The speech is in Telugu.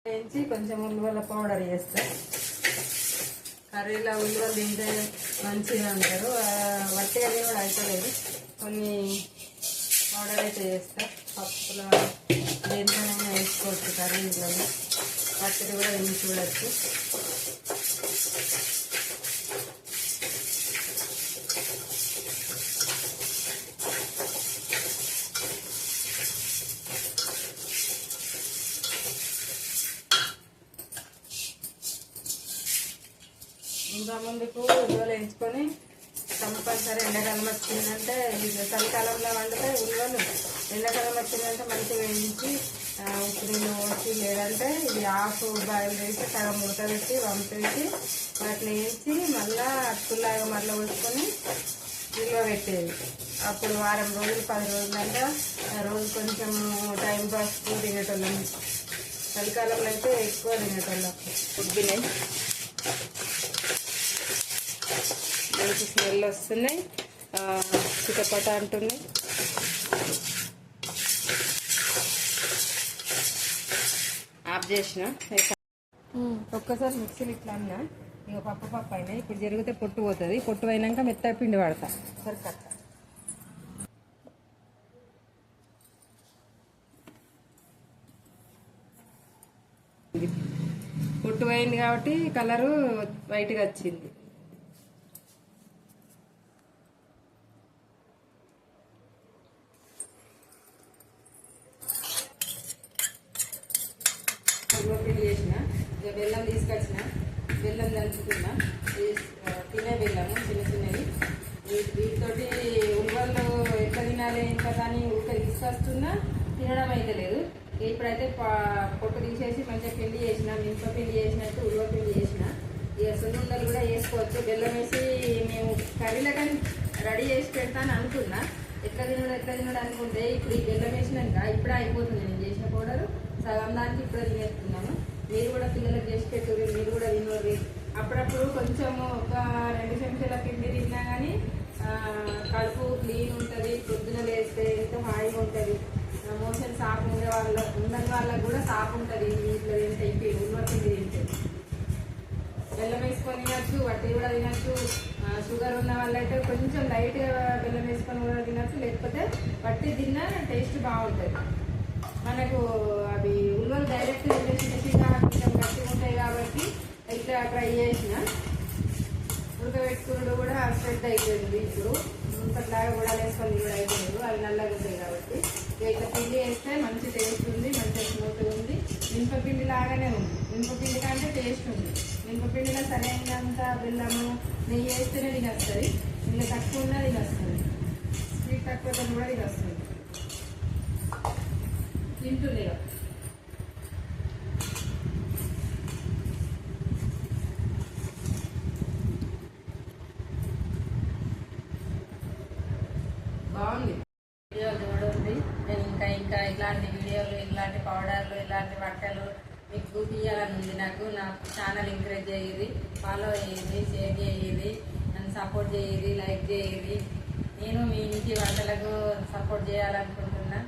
వేయించి కొంచెం ఉల్లిగడ్డ పౌడర్ చేస్తా. కర్రీలో ఉల్లిగడ్డ తింటే మంచిగా ఉంటారు. వట్టిగా కూడా అయిపోలేదు. కొన్ని పౌడర్ అయితే చేస్తా. పప్పులో దేంతోనైనా వేసుకోవచ్చు. కర్రీలో వట్టిది కూడా వేసి చూడచ్చు. ఇంకా ముందుకు ఉల్లిగడ్డలు వేయించుకొని కంపల్సరీ ఎండాకాలం వచ్చిందంటే చలికాలంలో వండితే ఉల్లిగడ్డలు ఎండాకాలం వచ్చిందంటే మంచిగా వేయించి ఉప్పు నీళ్ళు పోసి, లేదంటే ఇది హాఫ్ బాయిల్ చేసి సగం మూత పెట్టి వంపేసి వాటిని వేయించి మళ్ళీ అట్టులాగా మళ్ళీ పోసుకొని నిల్వ పెట్టేది. అప్పుడు వారం రోజులు 10 రోజులంటే రోజు కొంచెం టైం పాస్ తినేటోళ్ళం. చలికాలంలో అయితే ఎక్కువ తినేటోళ్ళం. ఉబ్బినాయి, మంచి స్మెల్ వస్తున్నాయి, చిటపట అంటున్నాయి. ఆఫ్ చేసిన ఒక్కసారి మిక్సీలు ఇట్లా అన్నా. ఇక పప్పు అయినా ఇప్పుడు జరిగితే పొట్టు పోతుంది. పొట్టు అయినాక మెత్తగా పిండి పడతా. సరికట్ట పొట్టు పోయింది కాబట్టి కలరు వైట్గా వచ్చింది. పిండి చేసిన ఇక బెల్లం తీసుకొచ్చిన, బెల్లం దంచుకున్నా. తినే బెల్లము చిన్న చిన్నవి. వీటితోటి ఉల్లిగడ్డలు ఎట్లా తినాలి ఇంకా కానీ ఊరికే తీసుకొస్తున్నా, తినడం అయితే లేదు. ఇప్పుడైతే పొట్టు తీసేసి మంచిగా పిండి చేసిన, మింప పిండి చేసినట్టు ఉల్లిగడ్డ పిండి చేసిన. ఇక సున్నుండలు కూడా వేసుకోవచ్చు. బెల్లం వేసి మేము కర్రీలో కానీ రెడీ చేసి పెడతాను అనుకున్నా. ఎట్లా తినడు అనుకుంటే ఇప్పుడు ఈ బెల్లం వేసినాక ఇప్పుడే అయిపోతుంది. నేను చేసిన పౌడరు సగం దానికి ఇప్పుడు తినేస్తున్నాను. మీరు కూడా పిల్లలకు చేసి పెట్టుర్రి, మీరు కూడా తినరు. అప్పుడప్పుడు కొంచెం ఒక 2 చెంచాల పిండి తిన్నా కానీ కడుపు క్లీన్ ఉంటుంది. పొద్దున లేస్తే ఎంతో హాయిగా ఉంటుంది. మోషన్ సాపు ఉండని వాళ్ళకు కూడా సాపు ఉంటుంది. ఇట్లా తింటే ఉల్వ పిండి తింటే బెల్లం వేసుకొని తినచ్చు, వట్టి కూడా తినచ్చు. షుగర్ ఉన్న వాళ్ళైతే కొంచెం లైట్గా బెల్లం వేసుకొని కూడా తినచ్చు. లేకపోతే వట్టి తిన్నా టేస్ట్ బాగుంటుంది. మనకు అవి ఉల్వలు డైరెక్ట్ చిన్న కొంచెం గట్టిగా ఉంటాయి కాబట్టి ఇట్లా ట్రై చేసిన. ఉడకబెట్టుకుడు కూడా స్ప్రెడ్ అయిపోయింది. ఇప్పుడు ఇంతట్లాగా కూడా వేసుకొని కూడా అయిపోలేదు. అవి నల్లగా ఉంటాయి కాబట్టి ఇట్లా పిండి వేస్తే మంచి టేస్ట్ ఉంది, మంచి స్మూత్గా ఉంది. మినపపిండి లాగానే ఉంది. మినపపిండి కంటే టేస్ట్ ఉంది. మినపపిండిలో సరైనంత బెల్లము నెయ్యి వేస్తేనే తినొస్తుంది. ఇంకా తక్కువ ఉన్నా తినొస్తుంది. స్వీట్ తక్కువ కూడా తినొస్తుంది. తింటుంది బాగుంది. వీడియోలు చూడండి. నేను ఇంకా ఇలాంటి వీడియోలు, ఇలాంటి పౌడర్లు, ఇలాంటి బట్టలు మీకు చూపించాలని ఉంది. నా ఛానల్ ఎంకరేజ్ చేయండి, ఫాలో చేయండి, షేర్ చేయండి, నన్ను సపోర్ట్ చేయండి, లైక్ చేయండి. నేను మీ ఇంటి వంటలకు సపోర్ట్ చేయాలనుకుంటున్నా.